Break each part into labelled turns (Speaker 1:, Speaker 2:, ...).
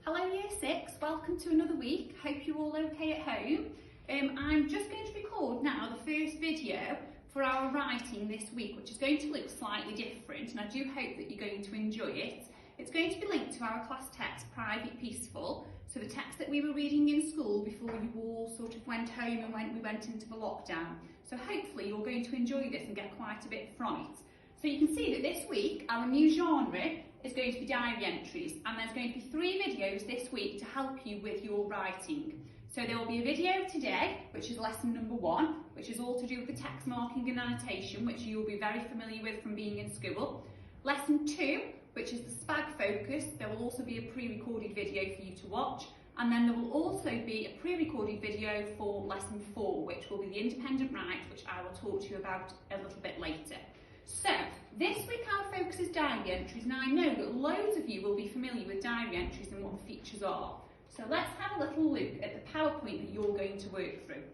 Speaker 1: Hello Year 6, welcome to another week. Hope you're all okay at home. I'm just going to record now the first video for our writing this week, which is going to look slightly different, and I do hope that you're going to enjoy it. It's going to be linked to our class text, Private Peaceful, so the text that we were reading in school before you all sort of went home and when we went into the lockdown. So hopefully you're going to enjoy this and get quite a bit from it. So you can see that this week our new genre is going to be diary entries, and there's going to be 3 videos this week to help you with your writing. So there will be a video today, which is lesson number 1, which is all to do with the text marking and annotation, which you'll be very familiar with from being in school. Lesson 2, which is the SPAG focus. There will also be a pre-recorded video for you to watch, and then there will also be a pre-recorded video for lesson 4, which will be the independent write, which I will talk to you about a little bit later. So, this week our focus is diary entries, and I know that loads of you will be familiar with diary entries and what the features are. So let's have a little look at the PowerPoint that you're going to work through.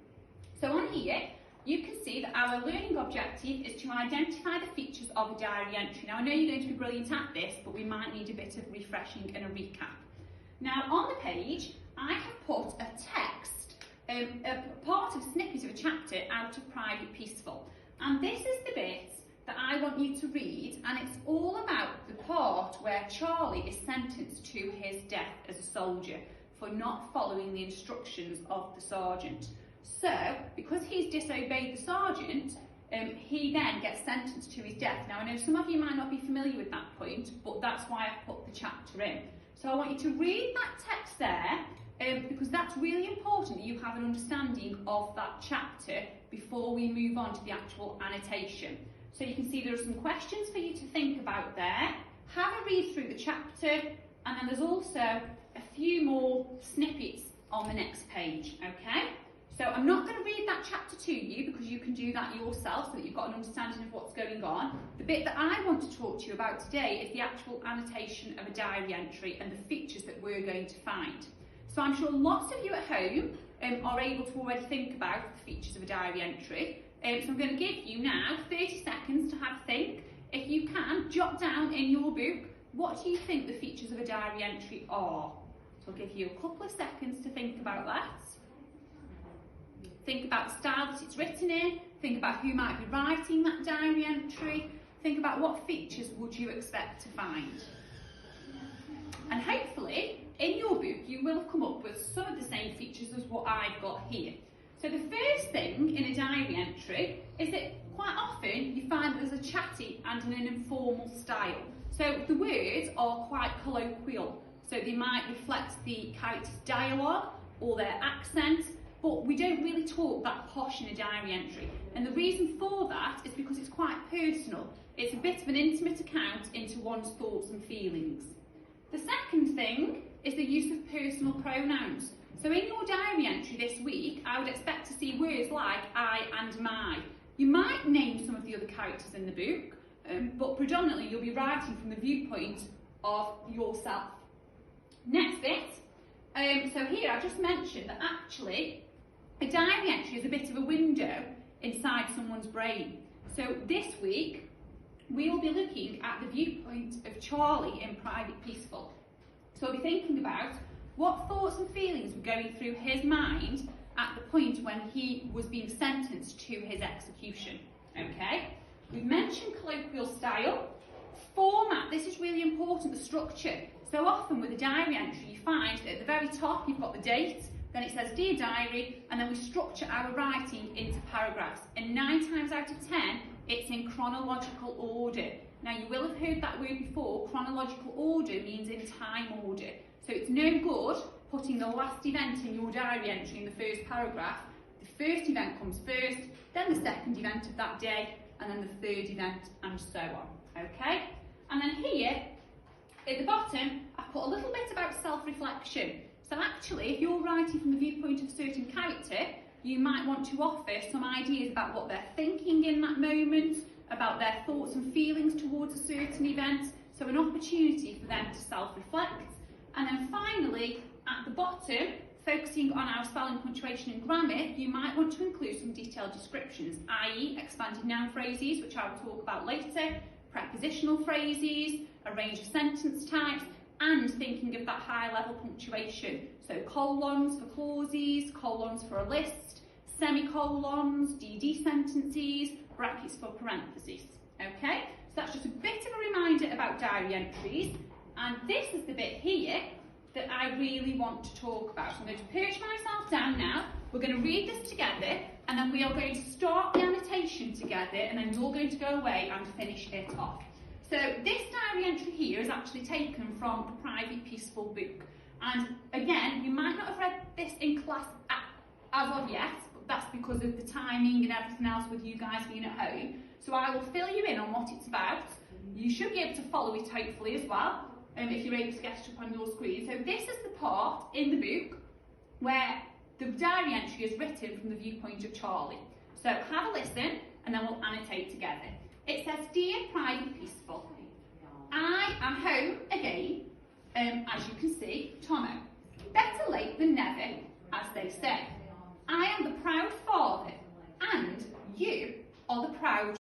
Speaker 1: So on here, you can see that our learning objective is to identify the features of a diary entry. Now I know you're going to be brilliant at this, but we might need a bit of refreshing and a recap. Now on the page, I have put a text, a part of a snippet of a chapter out of Private Peaceful. And this is the bit that I want you to read, and it's all about the part where Charlie is sentenced to his death as a soldier for not following the instructions of the sergeant. So, because he's disobeyed the sergeant, he then gets sentenced to his death. Now, I know some of you might not be familiar with that point, but that's why I've put the chapter in. So I want you to read that text there, because that's really important that you have an understanding of that chapter before we move on to the actual annotation. So you can see there are some questions for you to think about there. Have a read through the chapter, and then there's also a few more snippets on the next page, okay? So I'm not going to read that chapter to you because you can do that yourself so that you've got an understanding of what's going on. The bit that I want to talk to you about today is the actual annotation of a diary entry and the features that we're going to find. So I'm sure lots of you at home are able to already think about the features of a diary entry. So I'm going to give you now 30 seconds to have a think. If you can, jot down in your book, what do you think the features of a diary entry are? So I'll give you a couple of seconds to think about that. Think about the style that it's written in, think about who might be writing that diary entry, think about what features would you expect to find. And hopefully, in your book, you will have come up with some of the same features as what I've got here. So the first thing in a diary entry is that quite often you find there's a chatty and an informal style. So the words are quite colloquial, so they might reflect the character's dialogue or their accent, but we don't really talk that posh in a diary entry. And the reason for that is because it's quite personal. It's a bit of an intimate account into one's thoughts and feelings. The second thing is the use of personal pronouns. So in your diary entry this week, I would expect to see words like I and my. You might name some of the other characters in the book, but predominantly you'll be writing from the viewpoint of yourself. Next bit, so here I just mentioned that actually a diary entry is a bit of a window inside someone's brain. So this week, we will be looking at the viewpoint of Charlie in Private Peaceful. So we'll be thinking about what thoughts and feelings were going through his mind at the point when he was being sentenced to his execution. Okay? We've mentioned colloquial style. Format, this is really important, the structure. So often with a diary entry you find that at the very top you've got the date, then it says Dear Diary, and then we structure our writing into paragraphs. And 9 times out of 10 it's in chronological order. Now you will have heard that word before. Chronological order means in time order. So it's no good putting the last event in your diary entry in the first paragraph. The first event comes first, then the second event of that day, and then the third event, and so on. Okay? And then here, at the bottom, I've put a little bit about self-reflection. So actually, if you're writing from the viewpoint of a certain character, you might want to offer some ideas about what they're thinking in that moment, about their thoughts and feelings towards a certain event, so an opportunity for them to self-reflect. And then finally, at the bottom, focusing on our spelling, punctuation and grammar, you might want to include some detailed descriptions, i.e. expanded noun phrases, which I will talk about later, prepositional phrases, a range of sentence types, and thinking of that high level punctuation. So colons for clauses, colons for a list, semicolons, DD sentences, brackets for parentheses. Okay, so that's just a bit of a reminder about diary entries, and this is the bit here that I really want to talk about. So I'm going to perch myself down now, we're going to read this together, and then we are going to start the annotation together, and then you're going to go away and finish it off. So this diary entry here is actually taken from the Private Peaceful book, and again, you might not have read this in class as of yet, but that's because of the timing and everything else with you guys being at home. So I will fill you in on what it's about. You should be able to follow it hopefully as well, if you're able to get it up on your screen. So this is the part in the book where the diary entry is written from the viewpoint of Charlie. So have a listen and then we'll annotate together. It says, "Dear Private Peaceful, I am home again, as you can see, Tomo. Better late than never, as they say. I am the proud father and you are the proud